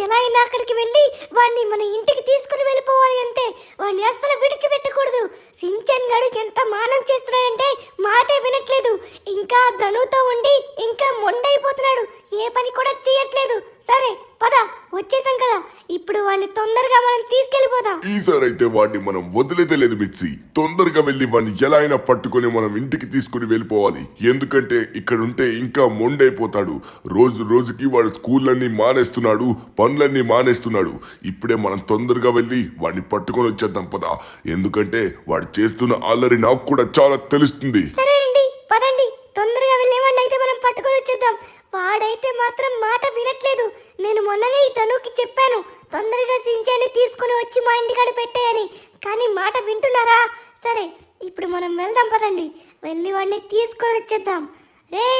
ఎలా అయినా అక్కడికి వెళ్ళి వాడిని మన ఇంటికి తీసుకుని వెళ్ళిపోవాలి అంతే. వాడిని అస్సలు విడిచిపెట్టకూడదు. సించన్ గడు ఎంత మానం చేస్తున్నాడంటే మాటే వినట్లేదు. ఇంకా ధనుతో ఉండి ఇంకా మొండైపోతున్నాడు. ఏ పని కూడా చేయట్లేదు. సరే పద, వచ్చేసాం కదా, ఇప్పుడు వాడిని తొందరగా మనం తీసుకెళ్ళిపోదాం. ఈసారైతే వాడిని మనం వదిలేదలేదు మిర్చి. తొందరగా వెళ్ళి వాడిని ఎలా అయినా పట్టుకొని మనం ఇంటికి తీసుకుని వెళ్ళిపోవాలి. ఎందుకంటే ఇక్కడ ఉంటే ఇంకా మొండైపోతాడు. రోజు రోజుకి వాడు స్కూళ్ళన్నీ మానేస్తున్నాడు, పనులన్నీ మానేస్తున్నాడు. ఇప్పుడే మనం తొందరగా వెళ్ళి వాడిని పట్టుకొని వచ్చేద్దాం పదా. ఎందుకంటే వాడు చేస్తున్న అల్లరి నాకు కూడా చాలా తెలుస్తుంది. సరేనండి, పదండి, తొందరగా వెళ్ళేవాడిని అయితే మనం పట్టుకొని వచ్చేద్దాం. వాడైతే మాత్రం మాట వినట్లేదు. నేను మొన్ననే ఈ తనుకి చెప్పాను, తొందరగా సించాన్ని తీసుకుని వచ్చి మా ఇంటికాడ పెట్టేయని. కానీ మాట వింటున్నారా? సరే ఇప్పుడు మనం వెళ్దాం పదండి, వెళ్ళి వాడిని తీసుకొని వచ్చేద్దాం. రే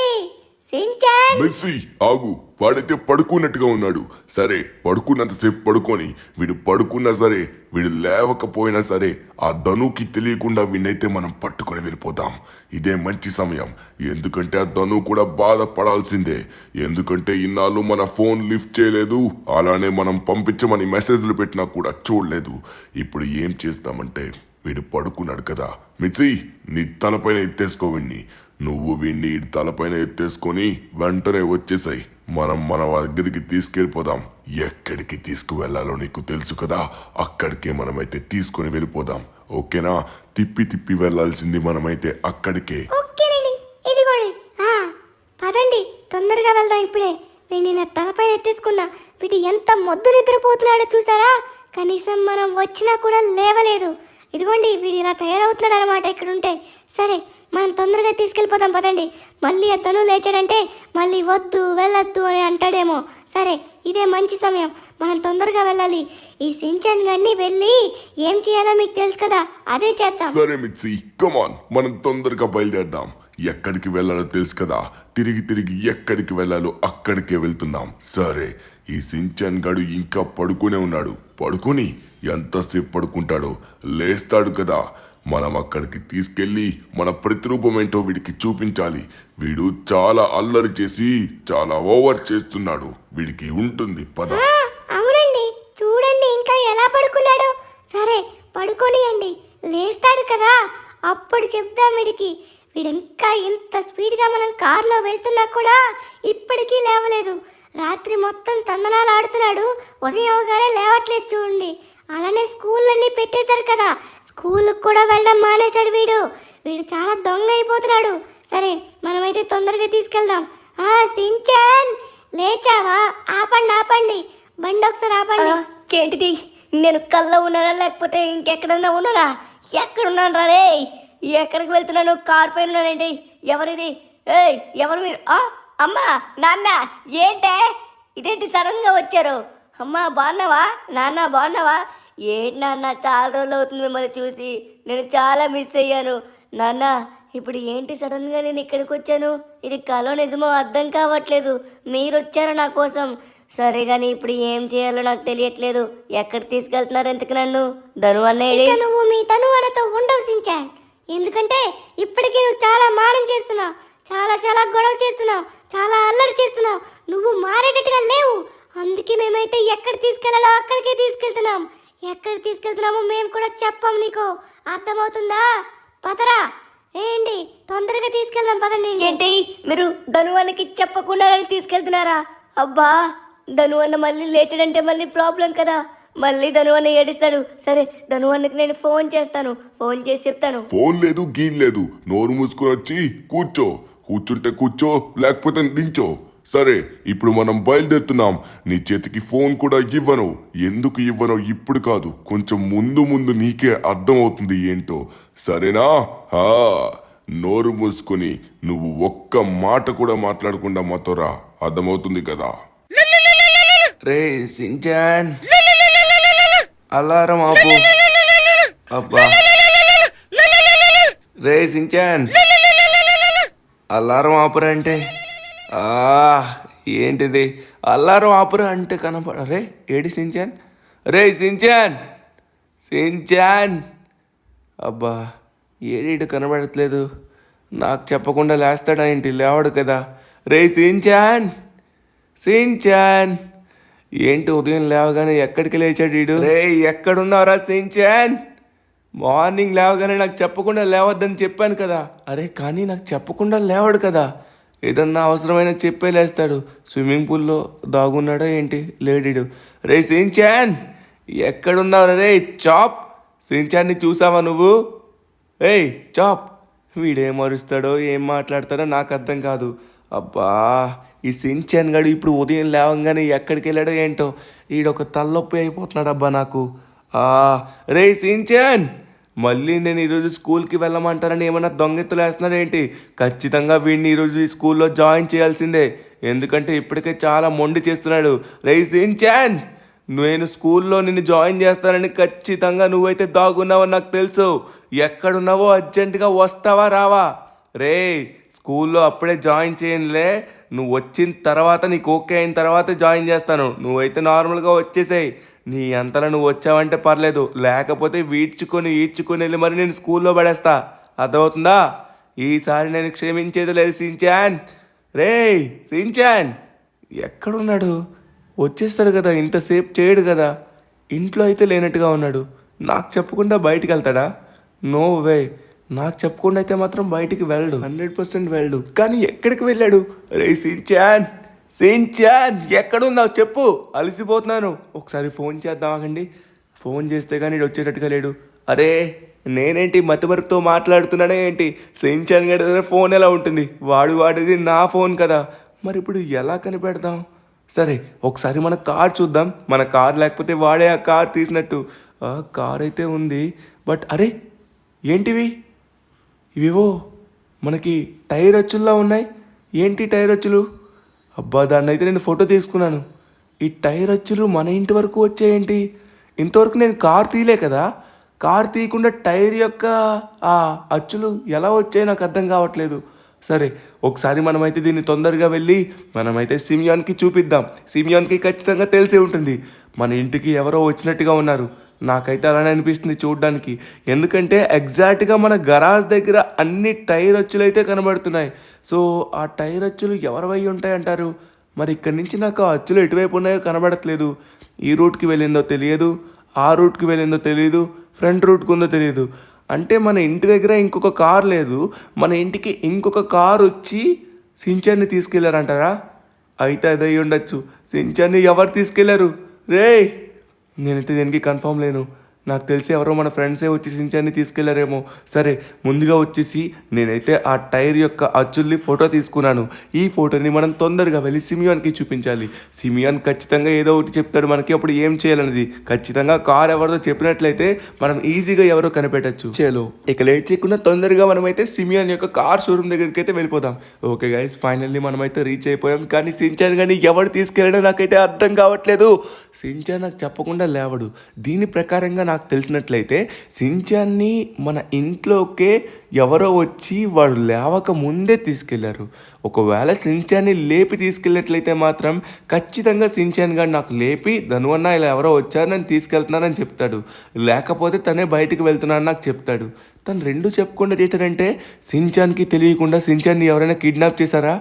సించాన్! మెస్సీ ఆగు, వాడైతే పడుకున్నట్టుగా ఉన్నాడు. సరే పడుకున్నంతసేపు పడుకొని, వీడు పడుకున్నా సరే వీడు లేవకపోయినా సరే ఆ ధనుకి తెలియకుండా వీడినైతే మనం పట్టుకొని వెళ్ళిపోతాం. ఇదే మంచి సమయం. ఎందుకంటే ఆ ధను కూడా బాధపడాల్సిందే. ఎందుకంటే ఇన్నాళ్ళు మన ఫోన్ లిఫ్ట్ చేయలేదు, అలానే మనం పంపించమని మెసేజ్లు పెట్టినా కూడా చూడలేదు. ఇప్పుడు ఏం చేస్తామంటే, వీడు పడుకున్నాడు కదా మిర్చి, నీ తలపైన ఎత్తేసుకో వీడిని. నువ్వు వీడిని తలపైన ఎత్తేసుకొని వెంటనే వచ్చేసాయి. మనం మన దగ్గరికి తీసుకెళ్ళిపోదాం. ఎక్కడికి తీసుకువెళ్లాలో నీకు తెలుసు కదా, అక్కడికే మనమైతే తీసుకుని వెళ్ళిపోదాం. ఓకేనా? తిప్పి తిప్పి వెళ్లాల్సింది మనమైతే అక్కడికే. ఓకేనండి, ఇదిగోండి. పదండి తొందరగా వెళ్దాం. ఇప్పుడే వీడిని నా తలపై ఎత్తేసుకున్నా. వీడు ఎంత మొద్దు నిద్రపోతున్నాడో చూసారా? కనీసం మనం వచ్చినా కూడా లేవలేదు. ఇదిగోండి, వీడు ఇలా తయారవుతున్నాడు అనమాట ఇక్కడ ఉంటే. సరే మనం తొందరగా తీసుకెళ్ళిపోదాం పదండి. మళ్ళీ అతను లేచాడంటే మళ్ళీ వద్దు వెళ్ళొద్దు అని అంటాడేమో. సరే ఇదే మంచి సమయం, మనం తొందరగా వెళ్ళాలి. ఈ సించన్ గడిని వెళ్ళి ఏం చేయాలో మీకు తెలుసు కదా, అదే చేద్దాం. సరే మిర్చి, కమాన్, మనం తొందరగా బయలుదేరదాం. ఎక్కడికి వెళ్ళాలో తెలుసు కదా, తిరిగి తిరిగి ఎక్కడికి వెళ్ళాలో అక్కడికే వెళ్తున్నాం. సరే, ఈ సించన్ గడు ఇంకా పడుకునే ఉన్నాడు. పడుకొని ఎంతసేపు పడుకుంటాడో, లేస్తాడు కదా. మనం అక్కడికి తీసుకెళ్ళి మన ప్రతిరూపం ఏంటో వీడికి చూపించాలి. వీడు చాలా అల్లరి చేసి చాలా ఓవర్ చేస్తున్నాడు. వీడికి ఉంటుంది పద. అవునండి, చూడండి ఇంకా ఎలా పడుకున్నాడో. సరే పడుకోనియండి, లేస్తాడు కదా అప్పుడు చెప్దాం వీడికి. వీడు ఇంకా ఇంత స్పీడ్గా మనం కార్లో వెళ్తున్నా కూడా ఇప్పటికీ లేవలేదు. రాత్రి మొత్తం తందనాలు ఆడుతున్నాడు, ఉదయం అవగానే లేవట్లేదు చూడండి. అలానే స్కూళ్ళన్నీ పెట్టేశారు కదా, స్కూల్కి కూడా వెళ్ళడం మానేశాడు వీడు. వీడు చాలా దొంగ అయిపోతున్నాడు. సరే మనమైతే తొందరగా తీసుకెళ్దాం. సించాన్, లేచావా? ఆపండి ఆపండి, బండి ఒకసారి ఆపండి. ఏంటిది? నేను కల్లో ఉన్నానా లేకపోతే ఇంకెక్కడన్నా ఉన్నానా? ఎక్కడున్నాను రా రే? ఎక్కడికి వెళ్తున్నాను? కారు పైన ఉన్నానండి. ఎవరిది? ఏయ్ ఎవరు మీరు? అమ్మా నాన్న, ఏంటే ఇదేంటి సడన్గా వచ్చారు? అమ్మా బాగున్నావా? నాన్న బాగున్నావా? ఏంటి నాన్న, చాలా రోజులు అవుతుంది మిమ్మల్ని చూసి, నేను చాలా మిస్ అయ్యాను. నాన్న ఇప్పుడు ఏంటి సడన్గా నేను ఇక్కడికి వచ్చాను? ఇది కలో నిజమో అర్థం కావట్లేదు. మీరు వచ్చారు నా కోసం. సరే కానీ ఇప్పుడు ఏం చేయాలో నాకు తెలియట్లేదు. ఎక్కడికి తీసుకెళ్తున్నారు ఎంతకు నన్ను? ధను అన్నయ్య, నువ్వు మీ తను అనతో ఉండవు సించాన్. ఎందుకంటే ఇప్పటికీ నువ్వు చాలా మారం చేస్తున్నావు, చాలా చాలా గొడవ చేస్తున్నావు, చాలా అల్లరి చేస్తున్నావు. నువ్వు మారేటట్టుగా లేవు. అందుకే మేమైతే ఎక్కడ తీసుకెళ్లాలో అక్కడికే తీసుకెళ్తున్నాం. ఎక్కడ తీసుకెళ్తున్నామో మేము కూడా చెప్పాం నీకు, అర్థమవుతుందా? పదరా, ఏంటి తొందరగా తీసుకెళ్దాం పదండి. ఏంటి మీరు ధనువన్నకి చెప్పకుండా తీసుకెళ్తున్నారా? అబ్బా, ధనువన్న మళ్ళీ లేచడంటే మళ్ళీ ప్రాబ్లం కదా, మళ్ళీ ధనువన్న ఏడుస్తాడు. సరే ధనువన్నకి నేను ఫోన్ చేస్తాను, ఫోన్ చేసి చెప్తాను. ఫోన్ లేదు గీన్ లేదు, నోరు మూసుకొని వచ్చి కూర్చో. కూర్చుంటే కూర్చో, లేకపోతే నించో. సరే ఇప్పుడు మనం బయలుదేరుతున్నాం. నీ చేతికి ఫోన్ కూడా ఇవ్వను. ఎందుకు ఇవ్వనో ఇప్పుడు కాదు, కొంచెం ముందు ముందు నీకే అర్థమవుతుంది ఏంటో. సరేనా? నోరు మూసుకొని నువ్వు ఒక్క మాట కూడా మాట్లాడకుండా మాతో రా, అర్థమవుతుంది కదా? రే సించాన్, అలారం ఆపు. అబ్బా రే సించాన్, అలారం ఆపురా అంటే ఏంటిది? అల్లారం ఆపురా అంటే కనపడ. రే ఏడి సించాన్? రే సించాన్, సించాన్, అబ్బా ఏడీడు కనబడట్లేదు. నాకు చెప్పకుండా లేస్తాడా ఏంటి? లేవడు కదా. రే సించాన్, సించాన్, ఏంటి ఉదయం లేవగానే ఎక్కడికి లేచాడు వీడు? రే ఎక్కడున్నావురా సించాన్? మార్నింగ్ లేవగానే నాకు చెప్పకుండా లేవద్దని చెప్పాను కదా. అరే కానీ నాకు చెప్పకుండా లేవడు కదా. ఏదన్నా అవసరమైన చెప్పే లేస్తాడు. స్విమ్మింగ్ పూల్లో దాగున్నాడా ఏంటి? లేడీడు. రే సించాన్ ఎక్కడున్నావు రే? చాప్ సించాన్ని చూసావా నువ్వు? ఏయ్ చాప్. వీడేం అరుస్తాడో ఏం మాట్లాడతాడో నాకు అర్థం కాదు. అబ్బా ఈ సించాన్ గడు ఇప్పుడు ఉదయం లేవంగానే ఎక్కడికి వెళ్ళాడో ఏంటో. ఈడొక తలనొప్పి అయిపోతున్నాడు అబ్బా నాకు. రే సించాన్ మళ్ళీ నేను ఈరోజు స్కూల్కి వెళ్ళమంటారని ఏమన్నా దొంగెత్తులు వేస్తున్నాడు ఏంటి? ఖచ్చితంగా వీడిని ఈరోజు ఈ స్కూల్లో జాయిన్ చేయాల్సిందే. ఎందుకంటే ఇప్పటికే చాలా మొండి చేస్తున్నాడు. రే సించాన్ నేను స్కూల్లో నిన్ను జాయిన్ చేస్తానని ఖచ్చితంగా నువ్వైతే దాగున్నావని నాకు తెలుసు. ఎక్కడున్నావో అర్జెంటుగా వస్తావా రావా? రే స్కూల్లో అప్పుడే జాయిన్ చేయనులే. నువ్వు వచ్చిన తర్వాత నీకు ఓకే అయిన తర్వాత జాయిన్ చేస్తాను. నువ్వైతే నార్మల్గా వచ్చేసేయి. నీ అంతలా నువ్వు వచ్చావంటే పర్లేదు, లేకపోతే ఈడ్చుకొని వెళ్ళి మరి నేను స్కూల్లో పడేస్తా. అర్థమవుతుందా? ఈసారి నేను క్షమించేది లేదు సించాన్. రే సించాన్ ఎక్కడున్నాడు? వచ్చేస్తాడు కదా, ఇంతసేపు చేయడు కదా. ఇంట్లో అయితే లేనట్టుగా ఉన్నాడు. నాకు చెప్పకుండా బయటికి వెళ్తాడా? No way. నాకు చెప్పకుండా అయితే మాత్రం బయటికి వెళ్ళడు, 100% వెళ్ళడు. కానీ ఎక్కడికి వెళ్ళాడు? రే సించాన్ ఎక్కడున్నావు చెప్పు, అలసిపోతున్నాను. ఒకసారి ఫోన్ చేద్దామండి. ఫోన్ చేస్తే కానీ వచ్చేటట్టుగా లేడు. అరే నేనేంటి మతిమరుపుతో మాట్లాడుతున్నానే ఏంటి? సించాన్ గడి దగ్గర ఫోన్ ఎలా ఉంటుంది? వాడిది నా ఫోన్ కదా. మరి ఇప్పుడు ఎలా కనిపెడదాం? సరే ఒకసారి మన కార్ చూద్దాం. మన కార్ లేకపోతే వాడే ఆ కార్ తీసినట్టు. కార్ అయితే ఉంది, బట్ అరే ఏంటివి? ఇవివో మనకి టైర్ అచ్చుల్లా ఉన్నాయి. ఏంటి టైర్ అచ్చులు? అబ్బా దాన్ని అయితే నేను ఫోటో తీసుకున్నాను. ఈ టైర్ అచ్చులు మన ఇంటి వరకు వచ్చాయేంటి? ఇంతవరకు నేను కార్ తీయలే కదా. కార్ తీయకుండా టైర్ యొక్క ఆ అచ్చులు ఎలా వచ్చాయో నాకు అర్థం కావట్లేదు. సరే ఒకసారి మనమైతే దీన్ని తొందరగా వెళ్ళి మనమైతే సిమియాన్కి చూపిద్దాం. సిమియాన్కి ఖచ్చితంగా తెలిసే ఉంటుంది మన ఇంటికి ఎవరో వచ్చినట్టుగా ఉన్నారు. నాకైతే అలానే అనిపిస్తుంది చూడడానికి. ఎందుకంటే ఎగ్జాక్ట్గా మన గరాజ్ దగ్గర అన్ని టైర్ అచ్చులు అయితే కనబడుతున్నాయి. సో ఆ టైర్ అచ్చులు ఎవరివై ఉంటాయి అంటారు? మరి ఇక్కడి నుంచి నాకు ఆ అచ్చులు ఎటువైపు ఉన్నాయో కనబడట్లేదు. ఈ రూట్కి వెళ్ళిందో తెలియదు, ఆ రూట్కి వెళ్ళిందో తెలియదు, ఫ్రంట్ రూట్కి ఉందో తెలియదు. అంటే మన ఇంటి దగ్గర ఇంకొక కార్ లేదు, మన ఇంటికి ఇంకొక కార్ వచ్చి సించాన్ని తీసుకెళ్లారంటారా? అయితే అదే ఉండొచ్చు. సించాన్ని ఎవరు తీసుకెళ్లారు? రే నేనైతే దీనికి కన్ఫర్మ్ లేను. నాకు తెలిసి ఎవరో మన ఫ్రెండ్సే వచ్చి సించాన్ని తీసుకెళ్లారేమో. సరే ముందుగా వచ్చేసి నేనైతే ఆ టైర్ యొక్క అచ్చుల్ని ఫోటో తీసుకున్నాను. ఈ ఫోటోని మనం తొందరగా వెళ్ళి సిమియాన్కి చూపించాలి. సిమియాన్ ఖచ్చితంగా ఏదో ఒకటి చెప్తాడు మనకి, అప్పుడు ఏం చేయాలనేది. ఖచ్చితంగా కార్ ఎవరిదో చెప్పినట్లయితే మనం ఈజీగా ఎవరో కనిపెట్టచ్చు. చలో ఇక లేట్ చేయకుండా తొందరగా మనమైతే సిమియాన్ యొక్క కార్ షోరూమ్ దగ్గరికి అయితే వెళ్ళిపోదాం. ఓకే గైస్ ఫైనల్లీ మనమైతే రీచ్ అయిపోయాం. కానీ సించాన్ కానీ ఎవరు తీసుకెళ్ళడం నాకైతే అర్థం కావట్లేదు. సించాన్ నాకు చెప్పకుండా లేవడు. దీని ప్రకారంగా నాకు తెలిసినట్లయితే సించాన్ని మన ఇంట్లోకే ఎవరో వచ్చి వాడు లేవక ముందే తీసుకెళ్లారు. ఒకవేళ సించాన్ని లేపి తీసుకెళ్ళినట్లయితే మాత్రం ఖచ్చితంగా సించాన్ గారు నాకు లేపి ధనువన్న ఇలా ఎవరో వచ్చారు నన్ను తీసుకెళ్తున్నారని చెప్తాడు. లేకపోతే తనే బయటికి వెళ్తున్నాను నాకు చెప్తాడు. తను రెండు చెప్పకుండా చేశాడంటే సించాన్కి తెలియకుండా సించాన్ని ఎవరైనా కిడ్నాప్ చేశారా?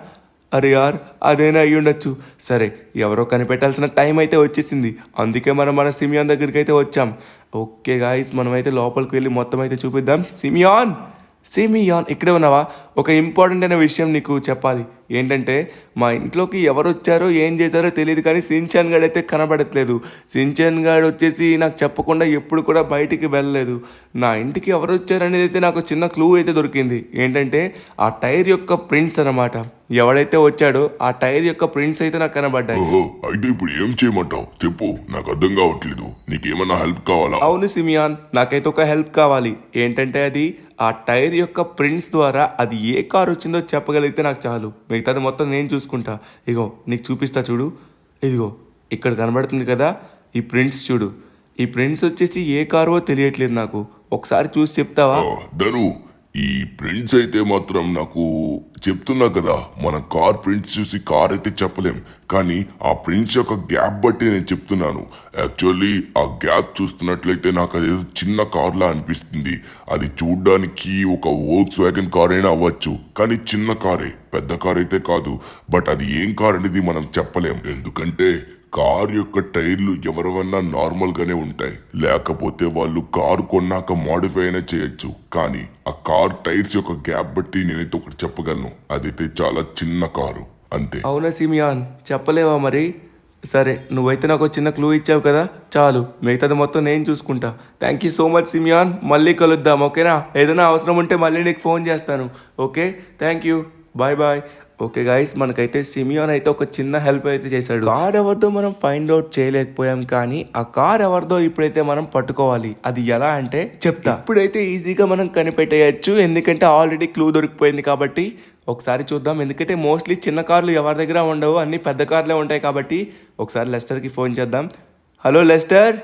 అరే యార్ అదేనా అయ్యి ఉండొచ్చు. సరే ఎవరో కనిపెట్టాల్సిన టైం అయితే వచ్చేసింది. అందుకే మనం మన సిమియాన్ దగ్గరికి అయితే వచ్చాం. ఓకే గాయస్ మనమైతే లోపలికి వెళ్ళి మొత్తం అయితే చూపిద్దాం. సిమియాన్ ఇక్కడే ఉన్నావా? ఒక ఇంపార్టెంట్ అయిన విషయం నీకు చెప్పాలి. ఏంటంటే మా ఇంట్లోకి ఎవరు వచ్చారో ఏం చేశారో తెలియదు, కానీ సించాన్ గాడు అయితే కనబడట్లేదు. సించాన్ గాడు వచ్చేసి నాకు చెప్పకుండా ఎప్పుడు కూడా బయటికి వెళ్ళలేదు. నా ఇంటికి ఎవరు వచ్చారనేది అయితే నాకు చిన్న క్లూ అయితే దొరికింది. ఏంటంటే ఆ టైర్ యొక్క ప్రింట్స్ అన్నమాట. ఎవడైతే వచ్చాడో ఆ టైర్ యొక్క ప్రింట్స్ అయితే నాకు కనబడ్డాయి. అయితే ఇప్పుడు ఏం చేయమంటావు చెప్పు, నాకు అర్థం కావట్లేదు. నీకేమన్నా హెల్ప్ కావాలా? అవును సిమియాన్, నాకైతే ఒక హెల్ప్ కావాలి. ఏంటంటే అది ఆ టైర్ యొక్క ప్రింట్స్ ద్వారా అది ఏ కార్ వచ్చిందో చెప్పగలిగితే నాకు చాలు. మిగతాది మొత్తం నేను చూసుకుంటా. ఇగో నీకు చూపిస్తా చూడు. ఇదిగో ఇక్కడ కనబడుతుంది కదా, ఈ ప్రింట్స్ చూడు. ఈ ప్రింట్స్ వచ్చేసి ఏ కారో తెలియట్లేదు నాకు. ఒకసారి చూసి చెప్తావా? ధను ఈ ప్రింట్స్ అయితే మాత్రం నాకు చెప్తున్నా కదా మన కార్ ప్రింట్స్ చూసి కార్ అయితే చెప్పలేం, కానీ ఆ ప్రింట్స్ యొక్క గ్యాప్ బట్టి నేను చెప్తున్నాను. యాక్చువల్లీ ఆ గ్యాప్ చూస్తున్నట్లయితే నాకు అదేదో చిన్న కార్లా అనిపిస్తుంది. అది చూడ్డానికి ఒక వోల్క్స్ వ్యాగన్ కార్ అయినా అవ్వచ్చు, కానీ చిన్న కారే, పెద్ద కార్ అయితే కాదు. బట్ అది ఏం కార్ అనేది మనం చెప్పలేం, ఎందుకంటే కార్ యొక్క టైర్లు ఎవరివన్నా నార్మల్ గానే ఉంటాయి, లేకపోతే వాళ్ళు కార్ కొన్నాక మాడిఫై అయినా చేయొచ్చు. కానీ ఆ కార్ టైర్స్ యొక్క గ్యాప్ బట్టి నేనైతే ఒకటి చెప్పగలను, అదైతే చాలా చిన్న కారు అంతే. అవునా సిమియాన్, చెప్పలేవా మరి? సరే, నువ్వైతే నాకు చిన్న క్లూ ఇచ్చావు కదా, చాలు, మిగతాది మొత్తం నేను చూసుకుంటా. థ్యాంక్ యూ సో మచ్ సిమియాన్, మళ్ళీ కలుద్దాం, ఓకేనా? ఏదైనా అవసరం ఉంటే మళ్ళీ నీకు ఫోన్ చేస్తాను. Okay, thank you, bye bye. Okay guys, మనకైతే సిమియాన్ అయితే ఒక చిన్న హెల్ప్ అయితే చేశాడు. కార్ ఎవరిదో మనం ఫైండ్ అవుట్ చేయలేకపోయాం, కానీ ఆ కార్ ఎవరిదో ఇప్పుడైతే మనం పట్టుకోవాలి. అది ఎలా అంటే చెప్తా. ఇప్పుడైతే ఈజీగా మనం కనిపెట్టేయచ్చు, ఎందుకంటే ఆల్రెడీ క్లూ దొరికిపోయింది కాబట్టి. ఒకసారి చూద్దాం, ఎందుకంటే మోస్ట్లీ చిన్న కార్లు ఎవరి దగ్గర ఉండవు, అన్ని పెద్ద కార్లే ఉంటాయి కాబట్టి. ఒకసారి లెస్టర్కి ఫోన్ చేద్దాం. హలో లెస్టర్,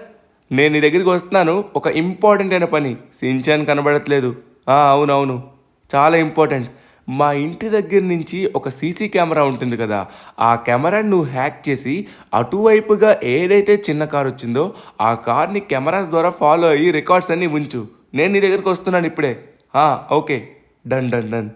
నేను నీ దగ్గరికి వస్తున్నాను, ఒక ఇంపార్టెంట్ అయిన పని. సించాన్ కనబడట్లేదు. అవునవును, చాలా ఇంపార్టెంట్. మా ఇంటి దగ్గర నుంచి ఒక సీసీ కెమెరా ఉంటుంది కదా, ఆ కెమెరాని నువ్వు హ్యాక్ చేసి అటువైపుగా ఏదైతే చిన్న కార్ వచ్చిందో ఆ కార్ని కెమెరాస్ ద్వారా ఫాలో అయ్యి రికార్డ్స్ అన్నీ ఉంచు. నేను నీ దగ్గరికి వస్తున్నాను ఇప్పుడే. Okay, done done done.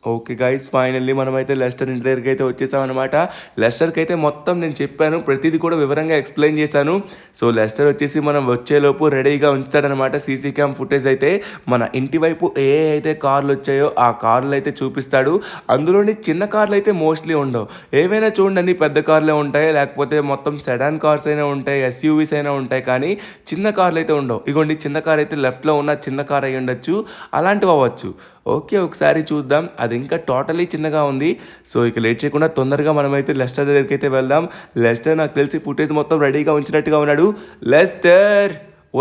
Okay guys, finally మనమైతే లెస్టర్ ఇంటి దగ్గరికి అయితే వచ్చేసామన్నమాట. లెస్టర్కి అయితే మొత్తం నేను చెప్పాను, ప్రతిదీ కూడా వివరంగా ఎక్స్ప్లెయిన్ చేశాను. సో లెస్టర్ వచ్చేసి మనం వచ్చేలోపు రెడీగా ఉంచుతాడనమాట సీసీ క్యామ్ ఫుటేజ్ అయితే. మన ఇంటి వైపు ఏ అయితే కార్లు వచ్చాయో ఆ కార్లు అయితే చూపిస్తాడు. అందులోని చిన్న కార్లు అయితే మోస్ట్లీ ఉండవు, ఏవైనా చూడండి పెద్ద కార్లే ఉంటాయి, లేకపోతే మొత్తం సెడాన్ కార్స్ అయినా ఉంటాయి, ఎస్యూవీస్ అయినా ఉంటాయి, కానీ చిన్న కార్లు అయితే ఉండవు. ఇగోండి, చిన్న కార్ అయితే లెఫ్ట్లో ఉన్న చిన్న కార్ అయ్యి ఉండొచ్చు, అలాంటివి అవ్వచ్చు. ఓకే, ఒకసారి చూద్దాం. అది ఇంకా టోటలీ చిన్నగా ఉంది. సో ఇక లేట్ చేయకుండా తొందరగా మనమైతే లెస్టర్ దగ్గరికి అయితే వెళ్దాం. లెస్టర్ నాకు తెలిసి ఫుటేజ్ మొత్తం రెడీగా ఉంచినట్టుగా ఉన్నాడు. లెస్టర్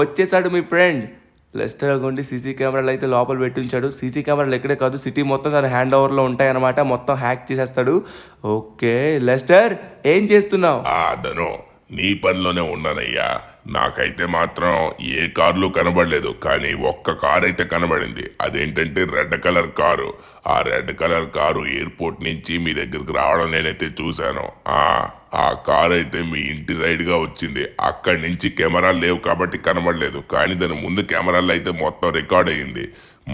వచ్చేసాడు మీ ఫ్రెండ్. లెస్టర్ అగోండి సీసీ కెమెరాలు అయితే లోపల పెట్టించాడు. సీసీ కెమెరాలు ఎక్కడే కాదు, సిటీ మొత్తం తన హ్యాండ్ ఓవర్లో ఉంటాయన్నమాట, మొత్తం హ్యాక్ చేసేస్తాడు. ఓకే లెస్టర్, ఏం చేస్తున్నావు? ధను, నీ పనిలోనే ఉన్నానయ్యా. నాకైతే మాత్రం ఏ కార్లు కనబడలేదు, కానీ ఒక్క కార్ అయితే కనబడింది. అదేంటంటే రెడ్ కలర్ కారు. ఆ రెడ్ కలర్ కారు ఎయిర్పోర్ట్ నుంచి మీ దగ్గరికి రావడం నేనైతే చూశాను. ఆ కార్ అయితే మీ ఇంటి సైడ్గా వచ్చింది. అక్కడి నుంచి కెమెరాలు లేవు కాబట్టి కనబడలేదు, కానీ దాని ముందు కెమెరాలు అయితే మొత్తం రికార్డ్ అయ్యింది.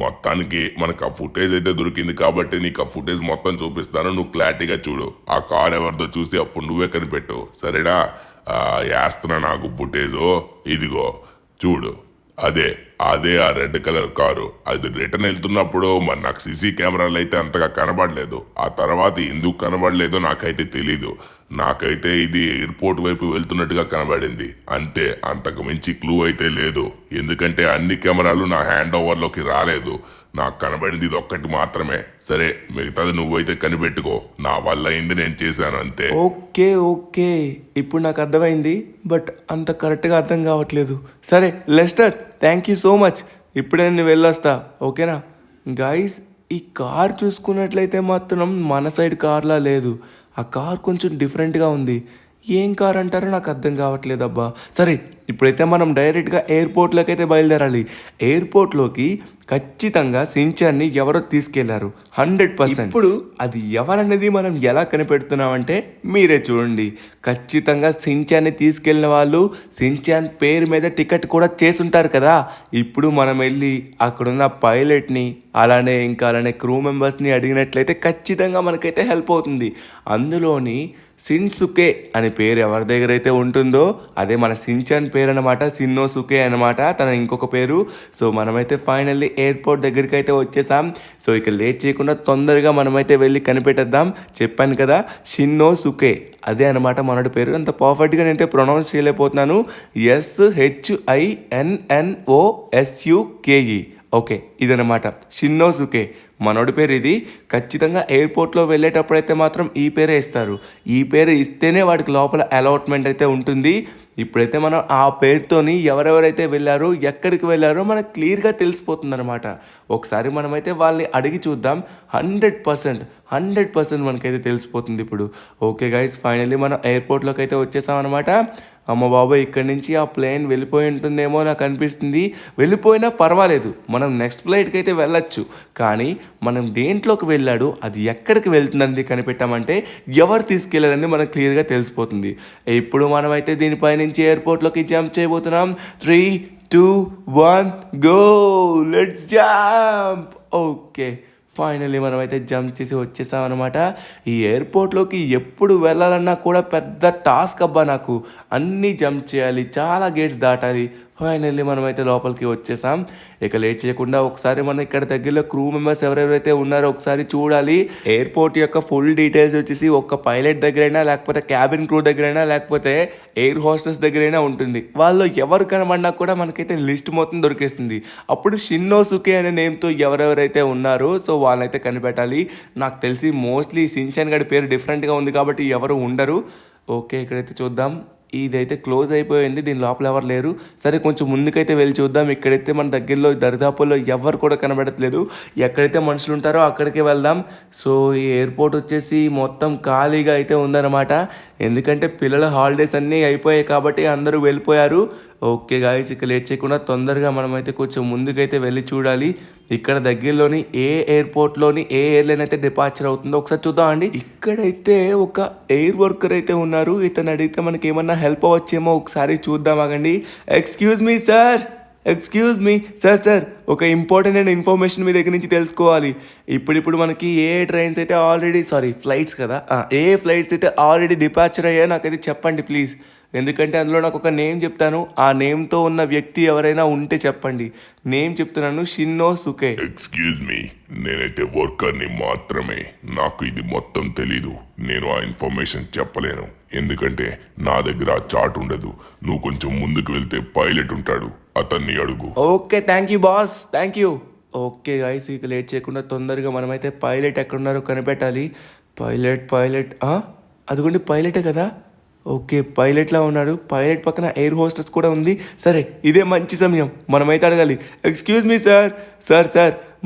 మొత్తానికి మనకు ఆ ఫుటేజ్ అయితే దొరికింది కాబట్టి నీకు ఆ ఫుటేజ్ మొత్తం చూపిస్తాను, నువ్వు క్లారిటీగా చూడు. ఆ కార్ ఎవరిదో చూసి అప్పుడు నువ్వే కనిపెట్టు, సరేనా? వేస్తున్నా నాకు ఫుటేజు, ఇదిగో చూడు, అదే ఆ రెడ్ కలర్ కారు. అది రిటర్న్ వెళ్తున్నప్పుడు మరి నాకు సీసీ కెమెరాలు అయితే అంతగా కనబడలేదు. ఆ తర్వాత ఎందుకు కనబడలేదో నాకైతే తెలీదు. నాకైతే ఇది ఎయిర్పోర్ట్ వైపు వెళ్తున్నట్టుగా కనబడింది అంతే, అంతకు మించి క్లూ అయితే లేదు. ఎందుకంటే అన్ని కెమెరాలు నా హ్యాండ్ ఓవర్లోకి రాలేదు, నాకు కనబడింది ఇది ఒక్కటి మాత్రమే. సరే, మిగతాది నువ్వైతే కనిపెట్టుకో, నా వల్ల అయింది నేను చేశాను అంతే. ఓకే, ఇప్పుడు నాకు అర్థమైంది, బట్ అంత కరెక్ట్గా అర్థం కావట్లేదు. సరే Lester, thank you so much. ఇప్పుడే నేను వెళ్ళొస్తా, ఓకేనా? గైస్, ఈ కార్ చూసుకున్నట్లయితే మాత్రం మన సైడ్ కార్లా లేదు, ఆ కార్ కొంచెం డిఫరెంట్గా ఉంది. ఏం కార్ అంటారో నాకు అర్థం కావట్లేదు అబ్బా. సరే, ఇప్పుడైతే మనం డైరెక్ట్గా ఎయిర్పోర్ట్లోకి అయితే బయలుదేరాలి. ఎయిర్పోర్ట్లోకి ఖచ్చితంగా సించాన్ని ఎవరో తీసుకెళ్లారు 100%. ఇప్పుడు అది ఎవరనేది మనం ఎలా కనిపెడుతున్నామంటే మీరే చూడండి. ఖచ్చితంగా సించాన్ని తీసుకెళ్ళిన వాళ్ళు సించాన్ పేరు మీద టికెట్ కూడా చేసుంటారు కదా. ఇప్పుడు మనం వెళ్ళి అక్కడున్న పైలట్ని అలానే క్రూ మెంబర్స్ని అడిగినట్లయితే ఖచ్చితంగా మనకైతే హెల్ప్ అవుతుంది. అందులోని సిన్సుకే అనే పేరు ఎవరి దగ్గర అయితే ఉంటుందో అదే మన సించాన్ పేరు అనమాట, సిన్నోసుకే అనమాట తన ఇంకొక పేరు. సో మనమైతే ఫైనల్లీ ఎయిర్పోర్ట్ దగ్గరికి అయితే వచ్చేసాం. సో ఇక లేట్ చేయకుండా తొందరగా మనమైతే వెళ్ళి కనిపెట్టేద్దాం. చెప్పాను కదా, షిన్నోసుకే, అదే అనమాట మనోడి పేరు. అంత పర్ఫెక్ట్గా నేనైతే ప్రొనౌన్స్ చేయలేకపోతున్నాను. SHINNOSUKE. ఓకే, ఇదనమాట షిన్నోసుకే మనోడి పేరు. ఇది ఖచ్చితంగా ఎయిర్పోర్ట్లో వెళ్ళేటప్పుడు అయితే మాత్రం ఈ పేరే ఇస్తారు. ఈ పేరు ఇస్తేనే వాడికి లోపల అలాట్మెంట్ అయితే ఉంటుంది. ఇప్పుడైతే మనం ఆ పేరుతోని ఎవరెవరైతే వెళ్ళారో ఎక్కడికి వెళ్ళారో మనకు క్లియర్గా తెలిసిపోతుంది అనమాట. ఒకసారి మనమైతే వాళ్ళని అడిగి చూద్దాం. 100% మనకైతే తెలిసిపోతుంది ఇప్పుడు. ఓకే గైస్, ఫైనల్లీ మనం ఎయిర్పోర్ట్లోకి అయితే వచ్చేసాం అనమాట. అమ్మ బాబాయ్ ఇక్కడి నుంచి ఆ ప్లేన్ వెళ్ళిపోయి ఉంటుందేమో నాకు అనిపిస్తుంది. వెళ్ళిపోయినా పర్వాలేదు, మనం నెక్స్ట్ ఫ్లైట్కి అయితే వెళ్ళొచ్చు. కానీ మనం దేంట్లోకి వెళ్ళాడు, అది ఎక్కడికి వెళ్తుందని కనిపెట్టామంటే ఎవరు తీసుకెళ్లారని మనకు క్లియర్గా తెలిసిపోతుంది. ఇప్పుడు మనమైతే దీనిపై నుంచి ఎయిర్పోర్ట్లోకి జంప్ చేయబోతున్నాం. 3, 2, 1 go, let's jump. Okay, finally మనమైతే జంప్ చేసి వచ్చేసాం అనమాట. ఈ ఎయిర్పోర్ట్లోకి ఎప్పుడు వెళ్ళాలన్నా కూడా పెద్ద టాస్క్ అబ్బా నాకు. అన్నీ జంప్ చేయాలి, చాలా గేట్స్ దాటాలి. ఫైనల్లీ మనమైతే లోపలికి వచ్చేసాం. ఇక లేట్ చేయకుండా ఒకసారి మనం ఇక్కడ దగ్గరలో క్రూ మెంబర్స్ ఎవరెవరైతే ఉన్నారో ఒకసారి చూడాలి. ఎయిర్పోర్ట్ యొక్క ఫుల్ డీటెయిల్స్ వచ్చేసి ఒక పైలట్ దగ్గరైనా, లేకపోతే క్యాబిన్ క్రూ దగ్గరైనా, లేకపోతే ఎయిర్ హోస్టెస్ దగ్గరైనా ఉంటుంది. వాళ్ళు ఎవరు కనబడినా కూడా మనకైతే లిస్ట్ మొత్తం దొరికేస్తుంది. అప్పుడు షిన్నోసుకే అనే నేమ్తో ఎవరెవరైతే ఉన్నారో సో వాళ్ళైతే కనిపెట్టాలి. నాకు తెలిసి మోస్ట్లీ షిన్చాన్ గడి పేరు డిఫరెంట్గా ఉంది కాబట్టి ఎవరు ఉండరు. ఓకే, ఇక్కడైతే చూద్దాం. ఇదైతే క్లోజ్ అయిపోయింది, దీని లోపల ఎవరు లేరు. సరే, కొంచెం ముందుకైతే వెళ్ళి చూద్దాం. ఇక్కడైతే మన దగ్గరలో దరిదాపుల్లో ఎవరు కూడా కనబడట్లేదు. ఎక్కడైతే మనుషులు ఉంటారో అక్కడికే వెళ్దాం. సో ఈ ఎయిర్పోర్ట్ వచ్చేసి మొత్తం ఖాళీగా అయితే ఉందన్నమాట. ఎందుకంటే పిల్లల హాలిడేస్ అన్నీ అయిపోయాయి కాబట్టి అందరూ వెళ్ళిపోయారు. ఓకే గాయస్, ఇక లేట్ చేయకుండా తొందరగా మనమైతే కొంచెం ముందుకైతే వెళ్ళి చూడాలి. ఇక్కడ దగ్గరలోని ఏ ఎయిర్పోర్ట్లోని ఏ ఎయిర్లైన్ అయితే డిపార్చర్ అవుతుందో ఒకసారి చూద్దాం అండి. ఇక్కడైతే ఒక ఎయిర్ వర్కర్ అయితే ఉన్నారు. ఇతను అడిగితే మనకి ఏమన్నా హెల్ప్ అవ్వచ్చేమో ఒకసారి చూద్దాం ఆగండి. Excuse me sir, excuse me sir, ఒక ఇంపార్టెంట్ అయిన ఇన్ఫర్మేషన్ మీ దగ్గర నుంచి తెలుసుకోవాలి. ఇప్పుడు మనకి ఏ ట్రైన్స్ అయితే ఆల్రెడీ ఫ్లైట్స్ కదా, ఏ ఫ్లైట్స్ అయితే ఆల్రెడీ డిపార్చర్ అయ్యాయో నాకైతే చెప్పండి ప్లీజ్. ఎందుకంటే అందులో నాకు ఒక నేమ్ చెప్తాను, ఆ నేమ్తో ఉన్న వ్యక్తి ఎవరైనా ఉంటే చెప్పండి. నేమ్ చెప్తున్నాను, షిన్నోసుకే. ఎక్స్క్యూజ్ మీ, నేనైతే వర్కర్ని మాత్రమే. నాకు ఇది మొత్తం తెలీదు. నేను ఆ ఇన్ఫర్మేషన్ చెప్పలేను, ఎందుకంటే నా దగ్గర ఆ చార్ట్ ఉండదు. నువ్వు కొంచెం ముందుకు వెళ్తే పైలట్ ఉంటాడు, అతన్ని అడుగు. Okay, thank you boss, thank you. Okay guys, ఇక లేట్ చేయకుండా తొందరగా మనమైతే పైలట్ ఎక్కడున్నారో కనిపెట్టాలి. పైలట్ అదిగోండి, పైలటే కదా. ఓకే, పైలట్లా ఉన్నాడు. పైలట్ పక్కన ఎయిర్ హోస్టెస్ కూడా ఉంది. సరే, ఇదే మంచి సమయం, మనమైతే అడగాలి. ఎక్స్క్యూజ్ మీ సార్,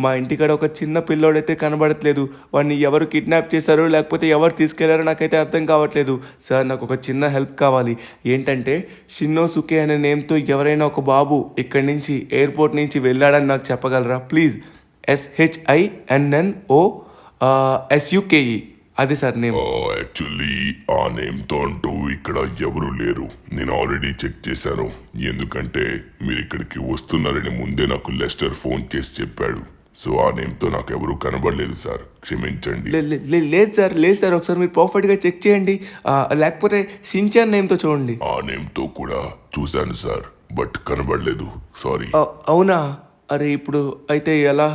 మా ఇంటికాడ ఒక చిన్న పిల్లోడైతే కనబడట్లేదు. వాడిని ఎవరు కిడ్నాప్ చేశారో లేకపోతే ఎవరు తీసుకెళ్లారో నాకైతే అర్థం కావట్లేదు. సార్, నాకు ఒక చిన్న హెల్ప్ కావాలి. ఏంటంటే షిన్నోసుకే అనే నేమ్తో ఎవరైనా ఒక బాబు ఇక్కడి నుంచి ఎయిర్పోర్ట్ నుంచి వెళ్ళాడని నాకు చెప్పగలరా ప్లీజ్? SHINNOSUKE, అదే సార్ నేమ్. యాక్చువల్లీ ఆ నేమ్తో అంటూ ఇక్కడ ఎవరు లేరు. నేను ఆల్రెడీ చెక్ చేశాను. ఎందుకంటే మీరు ఇక్కడికి వస్తున్నారని ముందే నాకు లెస్టర్ ఫోన్ చేసి చెప్పాడు. సో ఆ నేమ్తో నాకు ఎవరు కనబడలేదు సార్, క్షమించండి. లేదు సార్, ఒకసారి మీరు పర్ఫెక్ట్గా చెక్ చేయండి. లేకపోతే షిన్చాన్ నేమ్తో చూడండి. ఆ నేమ్తో కూడా చూశాను సార్, బట్ కనబడలేదు, సారీ. అవునా? అరే, ఇప్పుడు అయితే ఎలా?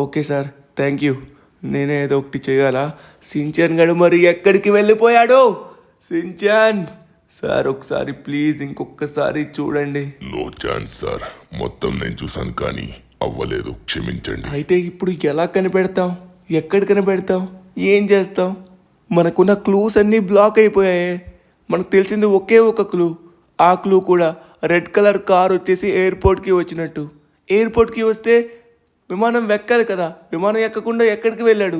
Okay sir, thank you. నేనే ఏదో ఒకటి చేయాలా? షిన్చాన్ గడు మరి ఎక్కడికి వెళ్ళిపోయాడు? షిన్చాన్ సార్, ఒకసారి ప్లీజ్ ఇంకొకసారి చూడండి. నో ఛాన్స్ సార్, మొత్తం నేను చూశాను కానీ అవ్వలేదు, క్షమించండి. అయితే ఇప్పుడు ఎలా కనిపెడతాం? ఎక్కడ కనిపెడతాం? ఏం చేస్తాం? మనకున్న క్లూస్ అన్నీ బ్లాక్ అయిపోయాయి. మనకు తెలిసింది ఒకే ఒక క్లూ. ఆ క్లూ కూడా రెడ్ కలర్ కార్ వచ్చేసి ఎయిర్పోర్ట్కి వచ్చినట్టు. ఎయిర్పోర్ట్కి వస్తే విమానం ఎక్కాలి కదా, విమానం ఎక్కకుండా ఎక్కడికి వెళ్ళాడు?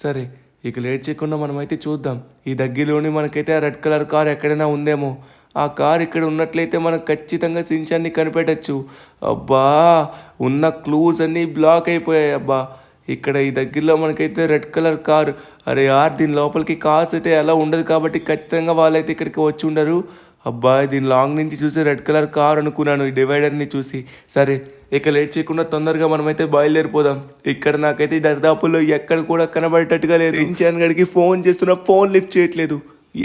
సరే, ఇక లేట్ చేయకుండా మనమైతే చూద్దాం. ఈ దగ్గరలోని మనకైతే ఆ రెడ్ కలర్ కార్ ఎక్కడైనా ఉందేమో. ఆ కార్ ఇక్కడ ఉన్నట్లయితే మనం ఖచ్చితంగా షిన్చాన్ని కనిపెట్టచ్చు. అబ్బా, ఉన్న క్లూస్ అన్నీ బ్లాక్ అయిపోయాయి. అబ్బా, ఇక్కడ ఈ దగ్గరలో మనకైతే రెడ్ కలర్ కార్. అరే యార్, దీని లోపలికి కార్స్ అయితే ఎలా ఉండదు కాబట్టి ఖచ్చితంగా వాళ్ళైతే ఇక్కడికి వచ్చి ఉండరు. అబ్బా, దీని లాంగ్ నుంచి చూసి రెడ్ కలర్ కార్ అనుకున్నాను, ఈ డివైడర్ని చూసి. సరే, ఇక లేట్ చేయకుండా తొందరగా మనమైతే బయలుదేరిపోదాం. ఇక్కడ నాకైతే ఈ దరిదాపుల్లో ఎక్కడ కూడా కనబడేటట్టుగా లేదు. షిన్చాన్ గడికి ఫోన్ చేస్తున్నా, ఫోన్ లిఫ్ట్ చేయట్లేదు.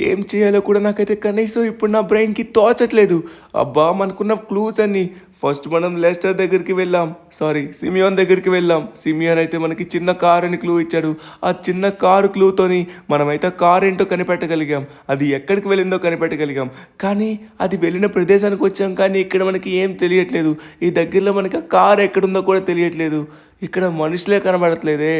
ఏం చేయాలో కూడా నాకైతే కనీసం ఇప్పుడు నా బ్రెయిన్కి తోచట్లేదు. అబ్బా, మనకున్న క్లూస్ అన్నీ. ఫస్ట్ మనం లెస్టర్ దగ్గరికి వెళ్ళాం, సిమియోన్ దగ్గరికి వెళ్ళాం. సిమియోన్ అయితే మనకి చిన్న కార్ అని క్లూ ఇచ్చాడు. ఆ చిన్న కారు క్లూతోని మనమైతే కార్ ఏంటో కనిపెట్టగలిగాం, అది ఎక్కడికి వెళ్ళిందో కనిపెట్టగలిగాం. కానీ అది వెళ్ళిన ప్రదేశానికి వచ్చాం, కానీ ఇక్కడ మనకి ఏం తెలియట్లేదు. ఈ దగ్గరలో మనకి ఆ కార్ ఎక్కడుందో కూడా తెలియట్లేదు. ఇక్కడ మనుషులే కనబడట్లేదే.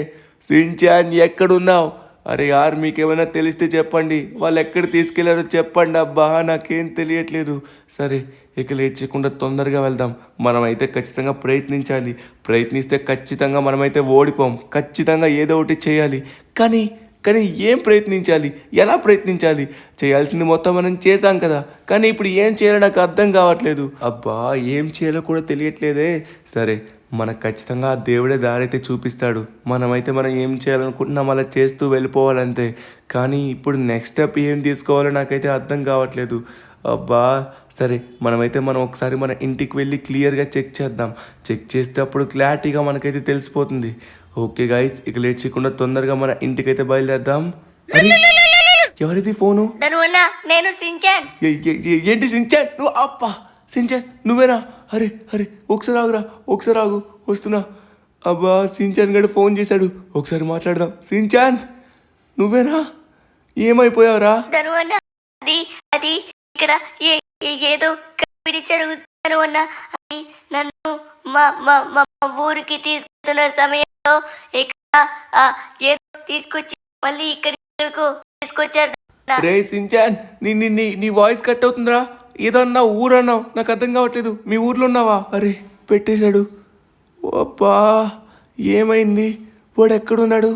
షిన్చాన్, ఎక్కడున్నావు? అరే యార్, మీకేమైనా తెలిస్తే చెప్పండి, వాళ్ళు ఎక్కడ తీసుకెళ్లారో చెప్పండి. అబ్బా, నాకేం తెలియట్లేదు. సరే, ఇక లేట్ చేయకుండా తొందరగా వెళ్దాం. మనమైతే ఖచ్చితంగా ప్రయత్నించాలి. ప్రయత్నిస్తే ఖచ్చితంగా మనమైతే ఓడిపోం. ఖచ్చితంగా ఏదో ఒకటి చేయాలి. కానీ కానీ ఏం ప్రయత్నించాలి, ఎలా ప్రయత్నించాలి? చేయాల్సింది మొత్తం మనం చేసాం కదా, కానీ ఇప్పుడు ఏం చేయాలో నాకు అర్థం కావట్లేదు. అబ్బా, ఏం చేయాలో కూడా తెలియట్లేదే. సరే, మనకు ఖచ్చితంగా ఆ దేవుడే దారైతే చూపిస్తాడు. మనమైతే మనం ఏం చేయాలనుకుంటున్నాం అలా చేస్తూ వెళ్ళిపోవాలంతే. కానీ ఇప్పుడు నెక్స్ట్ స్టెప్ ఏం తీసుకోవాలో నాకైతే అర్థం కావట్లేదు. అబ్బా, సరే, మనం ఒకసారి మన ఇంటికి వెళ్ళి క్లియర్గా చెక్ చేద్దాం. చెక్ చేస్తే అప్పుడు క్లారిటీగా మనకైతే తెలిసిపోతుంది. ఓకే గైస్, ఇక లేట్ చేయకుండా తొందరగా మన ఇంటికైతే బయలుదేరదాం. అరే, ఎవరిది ఫోను? ధనువన్న, నేను సించాన్. ఏంటి సించాన్? నువ్వు అప్పా సించాన్, నువ్వేనా? అరే అరే, ఒకసారి ఆగు, వస్తున్నా. అబ్బా, సించాన్ గడు ఫోన్ చేశాడు, ఒకసారి మాట్లాడదాం. సించాన్, నువ్వేనా? ఏమైపోయావురా? ధనువన్న, అది ఇక్కడ ఏదో కపిడి జరుగుతాను అన్న. అది నన్ను మా మా మా ఊరికి తీసుకున్న సమయంలో ఇక్కడ ఏదో తీసుకొచ్చి మళ్ళీ ఇక్కడికి తీసుకొచ్చారు. రే సించాన్, నీ వాయిస్ కట్ అవుతుందిరా. ఏదో అన్నావు, ఊరు అన్నావు, నాకు అర్థం కావట్లేదు. మీ ఊర్లో ఉన్నావా? అరే, పెట్టేశాడు. అబ్బా, ఏమైంది? వాడు ఎక్కడున్నాడు?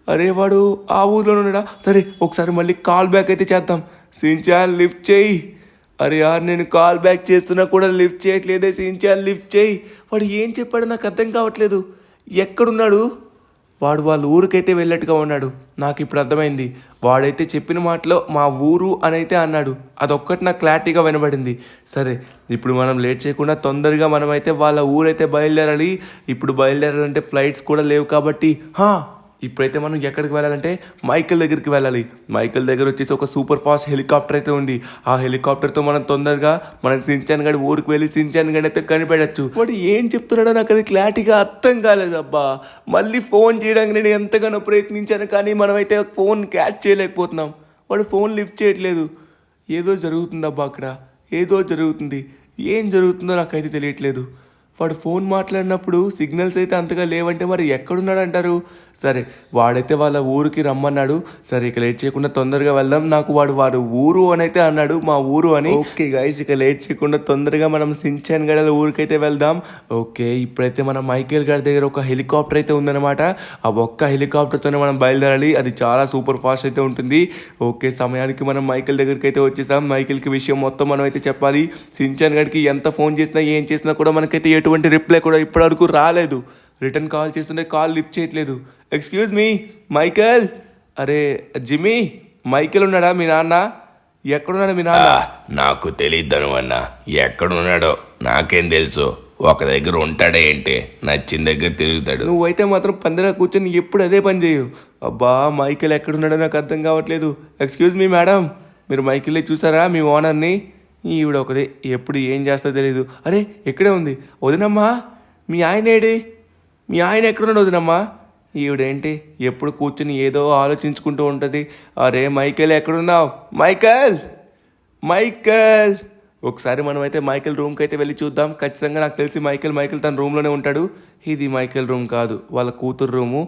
అరే, వాడు ఆ ఊర్లో ఉన్నాడా? సరే, ఒకసారి మళ్ళీ కాల్ బ్యాక్ అయితే చేద్దాం. సించాన్, లిఫ్ట్ చేయి. అరే యార్, నేను కాల్ బ్యాక్ చేస్తున్నా కూడా లిఫ్ట్ చేయట్లేదే. సించాన్, లిఫ్ట్ చేయి. వాడు ఏం చెప్పాడు నాకు అర్థం కావట్లేదు. ఎక్కడున్నాడు? వాడు వాళ్ళ ఊరికైతే వెళ్ళట్టుగా ఉన్నాడు. నాకు ఇప్పుడు అర్థమైంది. వాడైతే చెప్పిన మాటలో మా ఊరు అని అయితే అన్నాడు. అదొక్కటి నాకు క్లారిటీగా వినబడింది. సరే, ఇప్పుడు మనం లేట్ చేయకుండా తొందరగా మనమైతే వాళ్ళ ఊరైతే బయలుదేరాలి. ఇప్పుడు బయలుదేరాలంటే ఫ్లైట్స్ కూడా లేవు కాబట్టి ఇప్పుడైతే మనం ఎక్కడికి వెళ్ళాలంటే మైకేల్ దగ్గరికి వెళ్ళాలి. మైకేల్ దగ్గర వచ్చేసి ఒక సూపర్ ఫాస్ట్ హెలికాప్టర్ అయితే ఉంది. ఆ హెలికాప్టర్తో మనం తొందరగా మనం సించాన్ గడి ఊరికి వెళ్ళి సించాన్ గడి అయితే కనిపెట్టచ్చు. వాడు ఏం చెప్తున్నాడో నాకు అది క్లారిటీగా అర్థం కాలేదు. అబ్బా, మళ్ళీ ఫోన్ చేయడానికి నేను ఎంతగానో ప్రయత్నించాను, కానీ మనమైతే ఫోన్ క్యాచ్ చేయలేకపోతున్నాం. వాడు ఫోన్ లిఫ్ట్ చేయట్లేదు. ఏదో జరుగుతుందబ్బా, అక్కడ ఏదో జరుగుతుంది. ఏం జరుగుతుందో నాకైతే తెలియట్లేదు. వాడు ఫోన్ మాట్లాడినప్పుడు సిగ్నల్స్ అయితే అంతగా లేవంటే మరి ఎక్కడున్నాడు అంటారు? సరే, వాడైతే వాళ్ళ ఊరికి రమ్మన్నాడు. సరే, ఇక లేట్ చేయకుండా తొందరగా వెళ్దాం. నాకు వాడు ఊరు అని అయితే అన్నాడు, మా ఊరు అని. ఓకే గైస్, ఇక లేట్ చేయకుండా తొందరగా మనం సించాన్ గడల ఊరికైతే వెళ్దాం. ఓకే, ఇప్పుడైతే మన మైకేల్ గారి దగ్గర ఒక హెలికాప్టర్ అయితే ఉందన్నమాట. ఆ ఒక్క హెలికాప్టర్తోనే మనం బయలుదేరాలి. అది చాలా సూపర్ ఫాస్ట్ అయితే ఉంటుంది. ఓకే, సమయానికి మనం మైకేల్ దగ్గరికి అయితే వచ్చేసాం. మైకేల్కి విషయం మొత్తం మనం అయితే చెప్పాలి. సించాన్ గడికి ఎంత ఫోన్ చేసినా ఏం చేసినా కూడా మనకైతే ఎటువంటి రిప్లై కూడా ఇప్పటివరకు రాలేదు. రిటర్న్ కాల్ చేస్తుంటే కాల్ లిఫ్ట్ చేయట్లేదు. Excuse me Michael. అరే జిమ్మీ, మైకేల్ ఉన్నాడా మీ నాన్న? ఎక్కడున్నాడు మీ నాన్న? నాకు తెలియదు అన్న, ఎక్కడున్నాడో నాకేం తెలుసు. ఒక దగ్గర ఉంటాడే ఏంటి, నచ్చిన దగ్గర తిరుగుతాడు. నువ్వైతే మాత్రం పందిరా కూర్చొని ఎప్పుడు అదే పని చేయు. అబ్బా, మైకేల్ ఎక్కడున్నాడో నాకు అర్థం కావట్లేదు. ఎక్స్క్యూజ్ మీ మేడం, మీరు మైకేల్ని చూసారా మీ ఓనర్ని? ఈవిడ ఒకదే, ఎప్పుడు ఏం చేస్తా తెలీదు. అరే, ఎక్కడే ఉంది వదినమ్మా. మీ ఆయన ఏడి? మీ ఆయన ఎక్కడున్నాడు వదినమ్మా? ఈవిడేంటి ఎప్పుడు కూర్చుని ఏదో ఆలోచించుకుంటూ ఉంటుంది. అరే మైకేల్, ఎక్కడున్నావు మైకేల్? ఒకసారి మనమైతే మైకేల్ రూమ్కి అయితే వెళ్ళి చూద్దాం. ఖచ్చితంగా నాకు తెలిసి మైకేల్ తన రూమ్లోనే ఉంటాడు. ఇది మైకేల్ రూమ్ కాదు, వాళ్ళ కూతురు రూము.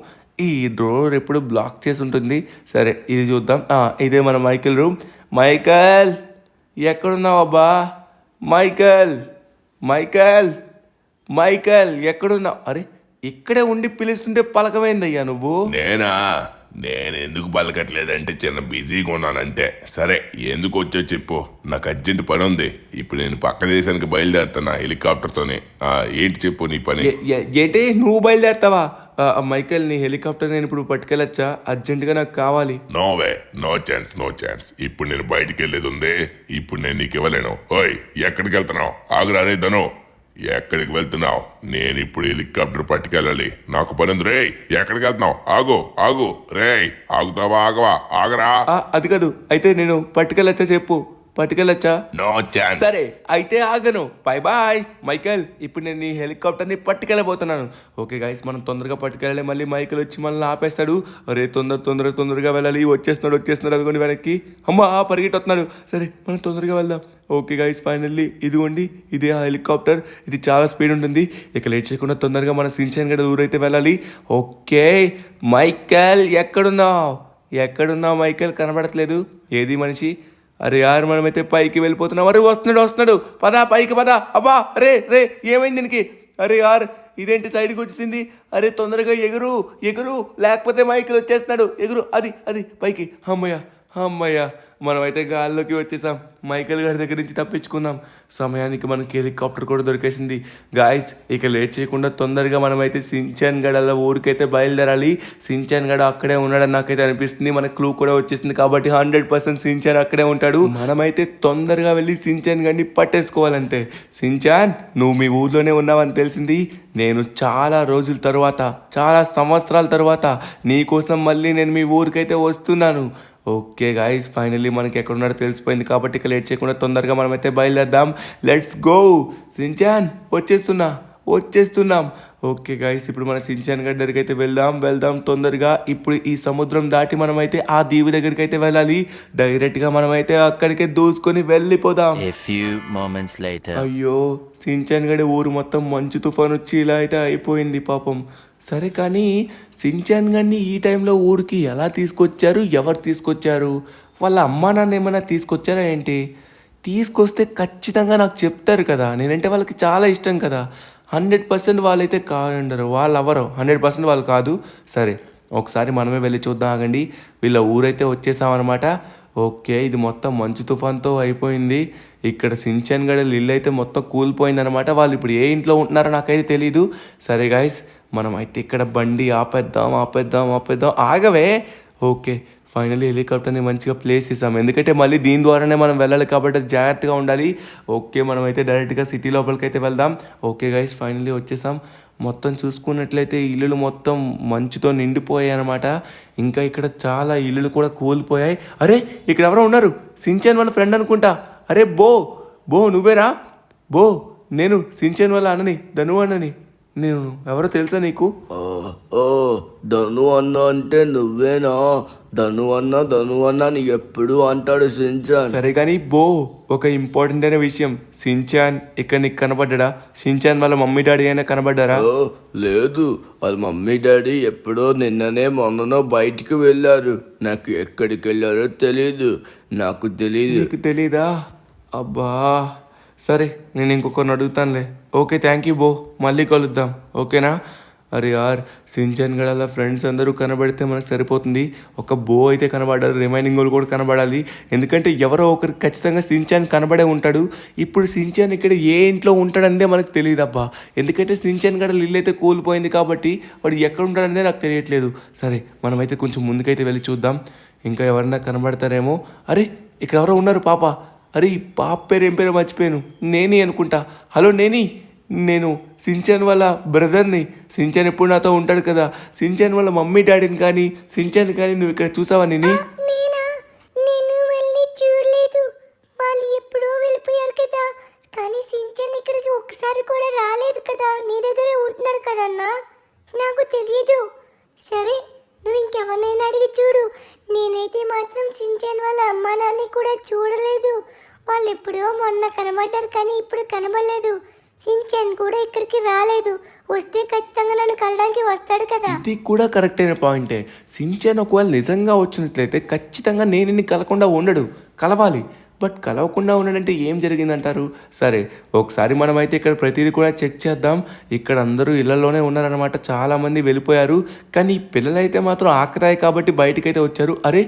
ఈ డోర్ ఎప్పుడు బ్లాక్ చేసి ఉంటుంది. సరే, ఇది చూద్దాం. ఇదే మన మైకేల్ రూమ్. మైకేల్, ఎక్కడున్నావు అబ్బా? మైకేల్ ఎక్కడున్నావు? అరే, ఇక్కడే ఉండి పిలుస్తుంటే పలకమైందయ్యా నువ్వు. నేను ఎందుకు పలకట్లేదంటే చిన్న బిజీగా ఉన్నానంతే. సరే, ఎందుకు వచ్చో చెప్పు, నాకు అర్జెంట్ పని ఉంది. ఇప్పుడు నేను పక్క దేశానికి బయలుదేరుతున్నా హెలికాప్టర్తోనే. ఏంటి చెప్పు నీ పని. ఏంటి, నువ్వు బయలుదేరుతావా? మైకేల్, నీ హెలికాప్టర్ నేను ఇప్పుడు పట్టుకెళ్ళచ్చా? అర్జెంటుగా నాకు కావాలి. No chance. ఇప్పుడు నేను బయటికి వెళ్ళేది ఉంది. ఇప్పుడు నేను నీకు ఇవ్వలేను. ఓయ్, ఎక్కడికి వెళ్తున్నావు? ఆగురారే ధను, ఎక్కడికి వెళ్తున్నావు? నేను ఇప్పుడు హెలికాప్టర్ పట్టుకెళ్ళాలి, నాకు పని ఉంది. రే, ఎక్కడికి వెళ్తున్నావు? ఆగు రే, ఆగుతావా? ఆగరా. అది కాదు, అయితే నేను పట్టుకెళ్ళచ్చా చెప్పు, పట్టుకెళ్ళచ్చా? No chance. సరే, అయితే ఆగను. Bye Michael. ఇప్పుడు నేను ఈ హెలికాప్టర్ని పట్టుకెళ్ళబోతున్నాను. ఓకే గైస్, మనం తొందరగా పట్టుకెళ్ళాలి. మళ్ళీ మైకేల్ వచ్చి మనల్ని ఆపేస్తాడు. అరే, తొందరగా వెళ్ళాలి. వచ్చేస్తున్నాడు అదిగోండి వెనక్కి. అమ్మా, పరిగెట్టొస్తున్నాడు. సరే, మనం తొందరగా వెళ్దాం. ఓకే గైస్, ఫైనల్లీ ఇదిగోండి, ఇదే ఆ హెలికాప్టర్. ఇది చాలా స్పీడ్ ఉంటుంది. ఇక లేట్ చేయకుండా తొందరగా మన సించాన్ గడ ఊరైతే వెళ్ళాలి. ఓకే మైకేల్, ఎక్కడున్నావు మైకేల్? కనబడట్లేదు. ఏది మనిషి? అరే యార్, మనమైతే పైకి వెళ్ళిపోతున్నాం. అరే, వస్తున్నాడు. పదా, పైకి పదా. అబ్బా, రే ఏమైంది దీనికి? అరే యార్, ఇదేంటి సైడ్కి వచ్చేసింది? అరే తొందరగా ఎగురు ఎగురు, లేకపోతే మైకిల్ వచ్చేస్తున్నాడు. ఎగురు, అది అది పైకి. అమ్మయ్య అమ్మయ్య, మనమైతే గాల్లోకి వచ్చేసాం. మైకేల్ గారి దగ్గర నుంచి తప్పించుకుందాం. సమయానికి మనకి హెలికాప్టర్ కూడా దొరికేసింది. గాయస్, ఇక లేట్ చేయకుండా తొందరగా మనమైతే సించాన్ గడ ఊరికైతే బయలుదేరాలి. సించాన్ గడ అక్కడే ఉన్నాడని నాకైతే అనిపిస్తుంది. మన క్లూ కూడా వచ్చేసింది కాబట్టి 100% సించాన్ అక్కడే ఉంటాడు. మనమైతే తొందరగా వెళ్ళి సించాన్ గడిని పట్టేసుకోవాలంతే. సించాన్, నువ్వు మీ ఊర్లోనే ఉన్నావని తెలిసింది. నేను చాలా రోజుల తర్వాత, చాలా సంవత్సరాల తర్వాత నీకోసం మళ్ళీ నేను మీ ఊరికైతే వస్తున్నాను. ఓకే గాయస్, ఫైనల్లీ మనకి ఎక్కడున్నాడో తెలిసిపోయింది కాబట్టి ఇక లేట్ చేయకుండా తొందరగా మనమైతే బయలుదేరదాం. Let's go. సించాన్, వచ్చేస్తున్నాం. ఓకే గాయస్, ఇప్పుడు మన సించాన్ గడి దగ్గరికి అయితే వెళ్దాం తొందరగా. ఇప్పుడు ఈ సముద్రం దాటి మనమైతే ఆ దీవి దగ్గరికి అయితే వెళ్ళాలి. డైరెక్ట్గా మనమైతే అక్కడికే దూసుకొని వెళ్ళిపోదాం. A few moments later. అయ్యో, సించాన్ గడి ఊరు మొత్తం మంచు తుఫాన్ వచ్చి ఇలా అయితే అయిపోయింది పాపం. సరే కానీ సించాన్ గడిని ఈ టైంలో ఊరికి ఎలా తీసుకొచ్చారు, ఎవరు తీసుకొచ్చారు? వాళ్ళ అమ్మా నాన్న ఏమైనా తీసుకొచ్చారా ఏంటి? తీసుకొస్తే ఖచ్చితంగా నాకు చెప్తారు కదా, నేనంటే వాళ్ళకి చాలా ఇష్టం కదా. 100% వాళ్ళైతే కాదండరు, వాళ్ళు ఎవరు 100% వాళ్ళు కాదు. సరే, ఒకసారి మనమే వెళ్ళి చూద్దాం. ఆగండి, వీళ్ళ ఊరైతే వచ్చేసామన్నమాట. ఓకే, ఇది మొత్తం మంచు తుఫాన్తో అయిపోయింది. ఇక్కడ సించాన్ గడ ఇల్లు అయితే మొత్తం కూలిపోయిందనమాట. వాళ్ళు ఇప్పుడు ఏ ఇంట్లో ఉంటున్నారో నాకైతే తెలీదు. సరే గాయస్, మనం అయితే ఇక్కడ బండి ఆపేద్దాం. ఆగవే. ఓకే, ఫైనల్లీ హెలికాప్టర్ని మంచిగా ప్లేస్ చేసాం. ఎందుకంటే మళ్ళీ దీని ద్వారానే మనం వెళ్ళాలి కాబట్టి జాగ్రత్తగా ఉండాలి. ఓకే, మనమైతే డైరెక్ట్గా సిటీ లోపలికి అయితే వెళ్దాం. ఓకే గైస్, ఫైనల్లీ వచ్చేసాం. మొత్తం చూసుకున్నట్లయితే ఇల్లులు మొత్తం మంచుతో నిండిపోయాయి అనమాట. ఇంకా ఇక్కడ చాలా ఇల్లులు కూడా కూలిపోయాయి. అరే, ఇక్కడ ఎవరో ఉన్నారు, సించాన్ వాళ్ళ ఫ్రెండ్ అనుకుంటా. అరే బో నువ్వేరా? నేను సించాన్ వాళ్ళ అన్నని, ధను అన్నని. నేను ఎవరో తెలుసా నీకు? ధను అన్న అంటే నువ్వేనా? ధను అన్న నీ ఎప్పుడు అంటాడు సించాన్. సరే కానీ ఒక ఇంపార్టెంట్ అయిన విషయం, సించాన్ ఇక్కడ నీకు కనబడ్డా? సించాన్ వాళ్ళ మమ్మీ డాడీ అయినా కనబడ్డారా? లేదు, వాళ్ళ మమ్మీ డాడీ ఎప్పుడో నిన్ననే మొన్ననో బయటికి వెళ్ళారు. నాకు ఎక్కడికి వెళ్ళారో తెలీదు. నీకు తెలీదా? అబ్బా, సరే నేను ఇంకొకరిని అడుగుతానులే. ఓకే, థ్యాంక్ యూ మళ్ళీ కలుద్దాం. ఓకేనా? అరే యార్, సించాన్ గడాల ఫ్రెండ్స్ అందరూ కనబడితే మనకు సరిపోతుంది. ఒక అయితే కనబడాలి, రిమైనింగ్ వాళ్ళు కూడా కనబడాలి. ఎందుకంటే ఎవరో ఒకరికి ఖచ్చితంగా సించాన్ కనబడే ఉంటాడు. ఇప్పుడు సించాన్ ఇక్కడ ఏ ఇంట్లో ఉంటాడంటే మనకు తెలియదు అబ్బా. ఎందుకంటే సించాన్ గడ ఇల్లు అయితే కూలిపోయింది కాబట్టి వాడు ఎక్కడ ఉంటాడనేది నాకు తెలియట్లేదు. సరే, మనమైతే కొంచెం ముందుకైతే వెళ్ళి చూద్దాం, ఇంకా ఎవరన్నా కనబడతారేమో. అరే, ఇక్కడ ఎవరో ఉన్నారు పాప. అరే, ఈ పాప పేరు ఏం పేరు మర్చిపోయాను. నేని అనుకుంటా. హలో నేని, నేను సించాన్ వాళ్ళ బ్రదర్ని. సించాన్ ఎప్పుడు నాతో ఉంటాడు కదా. సించాన్ వాళ్ళ మమ్మీ డాడీని కానీ సించాన్ కానీ నువ్వు ఇక్కడ చూసావా? నేను వెళ్ళి చూడలేదు, వాళ్ళు ఎప్పుడో వెళ్ళిపోయారు కదా. కానీ సించాన్ ఇక్కడికి ఒక్కసారి కూడా రాలేదు కదా. నీ దగ్గర ఉంటున్నాడు కదన్నా, నాకు తెలియదు. సరే, నువ్వు ఇంకెవరినైనా అడిగి చూడు. నేనైతే మాత్రం సించాన్ వాళ్ళ అమ్మా నాన్ని కూడా చూడలేదు. వాళ్ళు ఎప్పుడో మొన్న కనబడ్డారు కానీ ఇప్పుడు కనబడలేదు. సించాన్ కూడా ఇక్కడికి రాలేదు. వస్తే ఖచ్చితంగా నన్ను కలడానికి వస్తాడు కదా. ఇది కూడా కరెక్ట్ అయిన పాయింటే. సించాన్ ఒకవేళ నిజంగా వచ్చినట్లయితే ఖచ్చితంగా నేను కలకుండా ఉండడు, కలవాలి. బట్ కలవకుండా ఉన్నాడంటే ఏం జరిగిందంటారు? సరే, ఒకసారి మనమైతే ఇక్కడ ప్రతిదీ కూడా చెక్ చేద్దాం. ఇక్కడ అందరూ ఇళ్లలోనే ఉన్నారనమాట, చాలామంది వెళ్ళిపోయారు. కానీ పిల్లలైతే మాత్రం ఆకతాయి కాబట్టి బయటికైతే వచ్చారు. అరే,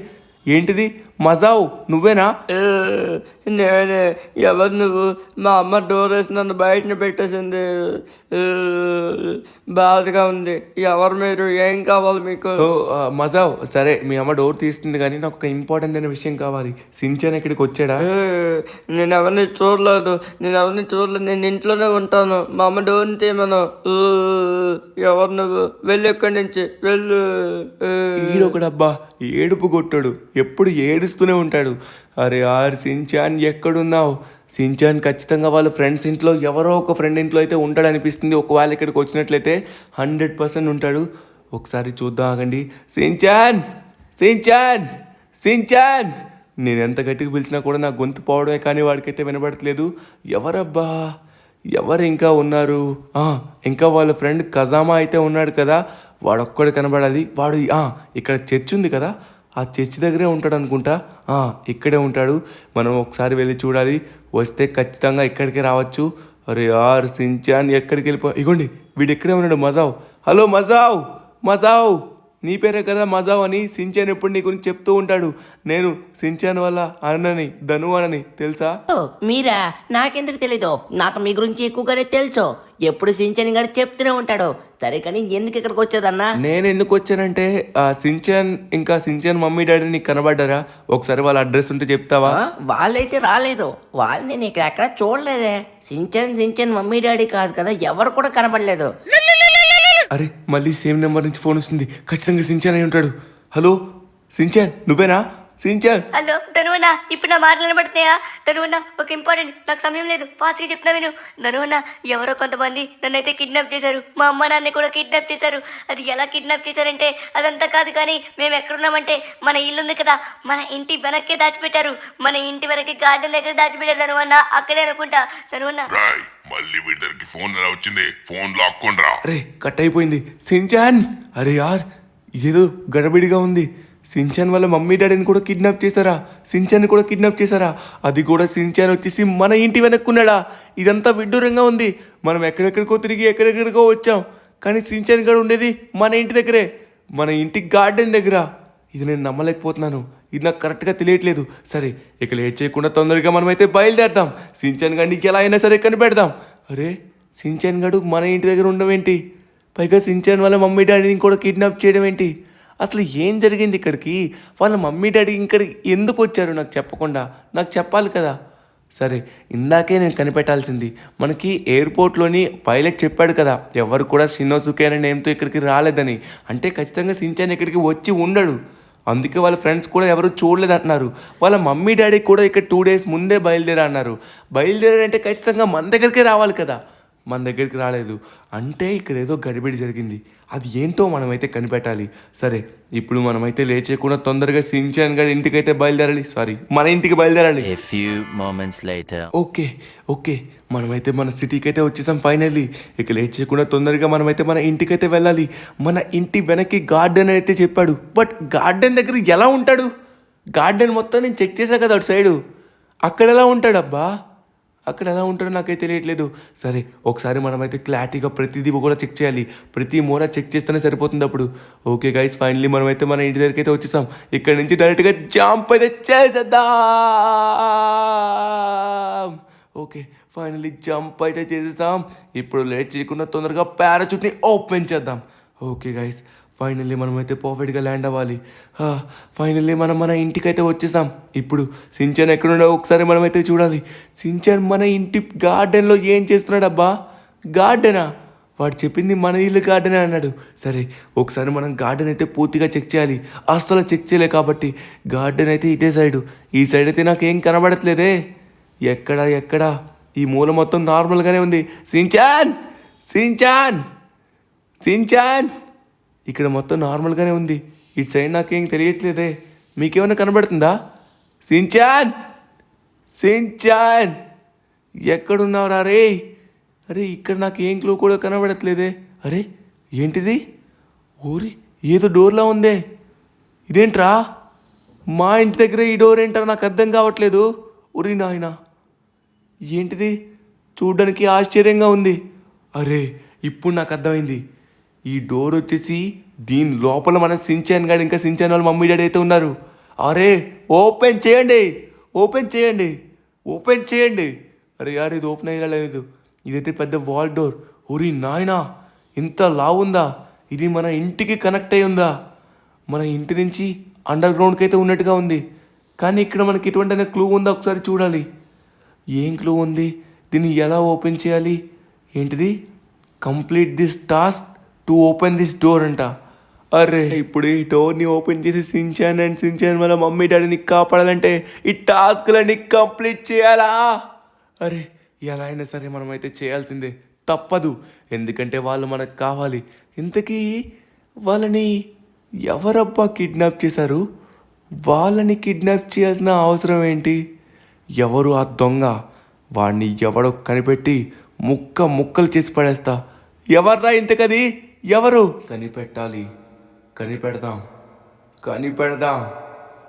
ఏంటిది మజావ్, నువ్వేనా? నేనే. ఎవరు నువ్వు? మా అమ్మ డోర్ వేసి నన్ను బయటన పెట్టేసింది. బాధగా ఉంది. ఎవరు మీరు? ఏం కావాలి మీకు? మజావ్, సరే మీ అమ్మ డోర్ తీస్తుంది కానీ నాకు ఒక ఇంపార్టెంట్ అయిన విషయం కావాలి. సించాన్ ఇక్కడికి వచ్చాడా? నేను ఎవరిని చూడలేదు. నేను ఇంట్లోనే ఉంటాను. మా అమ్మ డోర్ని తీయమను. ఎవరు నువ్వు? వెళ్ళి ఎక్కడి నుంచి వెళ్ళు. ఈడొకడబ్బా, ఏడుపు కొట్టాడు, ఎప్పుడు ఏడుస్తూనే ఉంటాడు. అరే యార్, సించాన్ ఎక్కడున్నావు? సించాన్ ఖచ్చితంగా వాళ్ళ ఫ్రెండ్స్ ఇంట్లో, ఎవరో ఒక ఫ్రెండ్ ఇంట్లో అయితే ఉంటాడు అనిపిస్తుంది. ఒకవేళ ఇక్కడికి వచ్చినట్లయితే 100% ఉంటాడు. ఒకసారి చూద్దాం, ఆగండి. సించాన్ నేను ఎంత గట్టిగా పిలిచినా కూడా నా గొంతు పోవడమే కానీ వాడికైతే వినబడట్లేదు. ఎవరబ్బా, ఎవరు ఇంకా ఉన్నారు? ఇంకా వాళ్ళ ఫ్రెండ్ కజామా అయితే ఉన్నాడు కదా, వాడొక్కడు కనబడాలి. వాడు ఇక్కడ చర్చ్ ఉంది కదా, ఆ చర్చ్ దగ్గరే ఉంటాడు అనుకుంటా. ఇక్కడే ఉంటాడు. మనం ఒకసారి వెళ్ళి చూడాలి. వస్తే ఖచ్చితంగా ఇక్కడికే రావచ్చు. అరే యార్, సించాన్ ఎక్కడికి వెళ్ళిపో. ఇగోండి, వీడు ఇక్కడే ఉన్నాడు మజావ్. హలో మజావ్, మజావ్ నీ పేరే కదా మజావ్ అని సించాన్ ఎప్పుడు నీ గురించి చెప్తూ ఉంటాడు. నేను సించాన్ వల్ల అన్నని ధను అని తెలుసా? ఓ, మీరా? నాకెందుకు తెలీదు, నాకు మీ గురించి ఎక్కువగానే తెలుసు. ఎప్పుడు సించని గారు చెప్తూనే ఉంటాడు. సరే కానీ ఎందుకు ఇక్కడికి వచ్చేదన్నా? నేను ఎందుకు వచ్చానంటే సించాన్ ఇంకా సించాన్ మమ్మీ డాడీ నీకు కనబడ్డారా? ఒకసారి వాళ్ళ అడ్రస్ ఉంటే చెప్తావా? వాళ్ళైతే రాలేదు. వాళ్ళు నేను ఇక్కడ ఎక్కడ చూడలేదే. సించన్ మమ్మీ డాడీ కాదు కదా, ఎవరు కూడా కనబడలేదు. అరే మళ్ళీ సేమ్ నెంబర్ నుంచి ఫోన్ వస్తుంది. ఖచ్చితంగా సించాన్ అయి ఉంటాడు. హలో సించాన్, నువ్వేనా? సించాన్. హలో ధనువన్న, ఇప్పుడు నా మాటలు వినబడుతున్నాయా? ధనువన్న, ఒక ఇంపార్టెంట్, నాకు సమయం లేదు, ఫాస్ట్గా చెప్తున్నా విను. ధనువన్న, ఎవరో కొంతమంది నన్నైతే కిడ్నాప్ చేశారు. మా అమ్మ నాన్న కూడా కిడ్నాప్ చేశారు. అది ఎలా కిడ్నాప్ చేశారంటే అదంతా కాదు కానీ మేము ఎక్కడున్నామంటే మన ఇల్లు ఉంది కదా, మన ఇంటి వెనక్కే దాచిపెట్టారు. మన ఇంటి వెనక్కి గార్డెన్ దగ్గర దాచిపెట్టారు ధనువన్న, అక్కడే అనుకుంటా. ధనువన్న, రాయ్ మళ్ళీ వీడి దగ్గరికి ఫోన్ ఎలా వచ్చింది? ఫోన్ లాక్కోండ్రా. అరే కట్ అయిపోయింది. సించాన్, అరే యార్ ఇదేదో గడబిడిగా ఉంది. సించాన్ వాళ్ళ మమ్మీ డాడీని కూడా కిడ్నాప్ చేశారా? సించాన్ని కూడా కిడ్నాప్ చేశారా? అది కూడా సించాన్ వచ్చేసి మన ఇంటి వెనక్కున్నాడా? ఇదంతా విడ్డూరంగా ఉంది. మనం ఎక్కడెక్కడికో తిరిగి ఎక్కడెక్కడికో వచ్చాం, కానీ సించాన్ కూడా ఉండేది మన ఇంటి దగ్గరే, మన ఇంటి గార్డెన్ దగ్గర. ఇది నేను నమ్మలేకపోతున్నాను. ఇది నాకు కరెక్ట్గా తెలియట్లేదు. సరే ఇక లేట్ చేయకుండా తొందరగా మనమైతే బయలుదేరదాం. సించాన్ గాడికి ఎలా అయినా సరే కనిపెడదాం. అరే సించాన్ గాడు మన ఇంటి దగ్గర ఉండడం ఏంటి? పైగా సించాన్ వాళ్ళ మమ్మీ డాడీని కూడా కిడ్నాప్ చేయడం ఏంటి? అసలు ఏం జరిగింది ఇక్కడికి? వాళ్ళ మమ్మీ డాడీ ఇక్కడికి ఎందుకు వచ్చారు నాకు చెప్పకుండా? నాకు చెప్పాలి కదా. సరే ఇందాకే నేను కనిపెట్టాల్సింది. మనకి ఎయిర్పోర్ట్లోని పైలట్ చెప్పాడు కదా, ఎవరు కూడా షినోసుకే అనే నేమ్తో ఇక్కడికి రాలేదని. అంటే ఖచ్చితంగా సించాన్ ఇక్కడికి వచ్చి ఉండడు. అందుకే వాళ్ళ ఫ్రెండ్స్ కూడా ఎవరు చూడలేదు అంటున్నారు. వాళ్ళ మమ్మీ డాడీ కూడా ఇక్కడ 2 days ముందే బయలుదేరా అన్నారు. బయలుదేరారంటే ఖచ్చితంగా మన దగ్గరికే రావాలి కదా. మన దగ్గరికి రాలేదు అంటే ఇక్కడ ఏదో గడిబిడి జరిగింది. అది ఏంటో మనమైతే కనిపెట్టాలి. సరే ఇప్పుడు మనమైతే లేచేయకుండా తొందరగా సించాన్ గారి ఇంటికైతే బయలుదేరాలి. సారీ, మన ఇంటికి బయలుదేరాలి. A few moments later. Okay మనమైతే మన సిటీకి అయితే వచ్చేసాం ఫైనల్లీ. ఇక లేట్ చేయకుండా తొందరగా మనమైతే మన ఇంటికైతే వెళ్ళాలి. మన ఇంటి వెనక్కి గార్డెన్ అయితే చెప్పాడు, బట్ గార్డెన్ దగ్గర ఎలా ఉంటాడు? గార్డెన్ మొత్తం నేను చెక్ చేశా కదా అటు సైడు, అక్కడ ఎలా ఉంటాడు అబ్బా? అక్కడ ఎలా ఉంటాడో నాకైతే తెలియట్లేదు. సరే ఒకసారి మనమైతే క్లారిటీగా ప్రతిదీ కూడా చెక్ చేయాలి. ప్రతి మూల చెక్ చేస్తేనే సరిపోతుంది అప్పుడు. ఓకే గైస్, ఫైనల్లీ మనమైతే మన ఇంటి దగ్గరికి అయితే వచ్చేసాం. ఇక్కడ నుంచి డైరెక్ట్గా జంప్ అయితే చేసేద్దాం. ఓకే ఫైనల్లీ జంప్ అయితే చేసేసాం. ఇప్పుడు లేట్ చేయకుండా తొందరగా పారాచూట్ని ఓపెన్ చేద్దాం. ఓకే గైస్, ఫైనల్లీ మనమైతే పర్ఫెక్ట్గా ల్యాండ్ అవ్వాలి. ఫైనల్లీ మనం మన ఇంటికైతే వచ్చేసాం. ఇప్పుడు సించాన్ ఎక్కడుండో ఒకసారి మనమైతే చూడాలి. సించాన్ మన ఇంటి గార్డెన్లో ఏం చేస్తున్నాడు అబ్బా? గార్డెనా? వాడు చెప్పింది మన ఇల్లు గార్డెన్ అన్నాడు. సరే ఒకసారి మనం గార్డెన్ అయితే పూర్తిగా చెక్ చేయాలి. అస్సలు చెక్ చేయలే కాబట్టి గార్డెన్ అయితే ఇదే సైడు. ఈ సైడ్ అయితే నాకేం కనబడట్లేదే. ఎక్కడా ఈ మూల మొత్తం నార్మల్గానే ఉంది. సించాన్ సించాన్ సించాన్ ఇక్కడ మొత్తం నార్మల్గానే ఉంది. ఇటు సైడ్ నాకేం తెలియట్లేదే. మీకేమైనా కనబడుతుందా? సించాన్ సించాన్ ఎక్కడున్నావురా రే? అరే ఇక్కడ నాకు ఏం క్లూ కూడా కనబడట్లేదే. అరే ఏంటిది? ఓరి ఏదో డోర్లా ఉందే. ఇదేంట్రా? మా ఇంటి దగ్గర ఈ డోర్ ఏంటారా? నాకు అర్థం కావట్లేదు. ఉరి నాయనా, ఏంటిది? చూడ్డానికి ఆశ్చర్యంగా ఉంది. అరే ఇప్పుడు నాకు అర్థమైంది. ఈ డోర్ వచ్చేసి దీని లోపల మన సించాన్ గాడు ఇంకా సించాన్ వాళ్ళ మమ్మీ డాడీ అయితే ఉన్నారు. అరే ఓపెన్ చేయండి. అరే యార్ ఇది ఓపెన్ అయ్యేలా లేదు. ఇదైతే పెద్ద వాల్ డోర్. ఒరి నాయనా, ఇంత లావుందా? ఇది మన ఇంటికి కనెక్ట్ అయి ఉందా? మన ఇంటి నుంచి అండర్ గ్రౌండ్కి అయితే ఉన్నట్టుగా ఉంది. కానీ ఇక్కడ మనకి ఎటువంటి క్లూ ఉందా ఒకసారి చూడాలి. ఏం క్లూ ఉంది? దీన్ని ఎలా ఓపెన్ చేయాలి? ఏంటిది? Complete this task to open this door అంట. అరే ఇప్పుడు ఈ డోర్ని ఓపెన్ చేసి సించాన్ వాళ్ళ మమ్మీ డాడీని కాపాడాలంటే ఈ టాస్క్లన్నీ కంప్లీట్ చేయాలా? అరే ఎలా అయినా సరే మనమైతే చేయాల్సిందే, తప్పదు. ఎందుకంటే వాళ్ళు మనకు కావాలి. ఇంతకీ వాళ్ళని ఎవరబ్బా కిడ్నాప్ చేశారు? వాళ్ళని కిడ్నాప్ చేయాల్సిన అవసరం ఏంటి? ఎవరు ఆ దొంగ? వాడిని ఎవడో కనిపెట్టి ముక్కలు చేసి పడేస్తా. ఎవర్రా ఇంతకది? ఎవరు? కనిపెట్టాలి. కనిపెడదాం.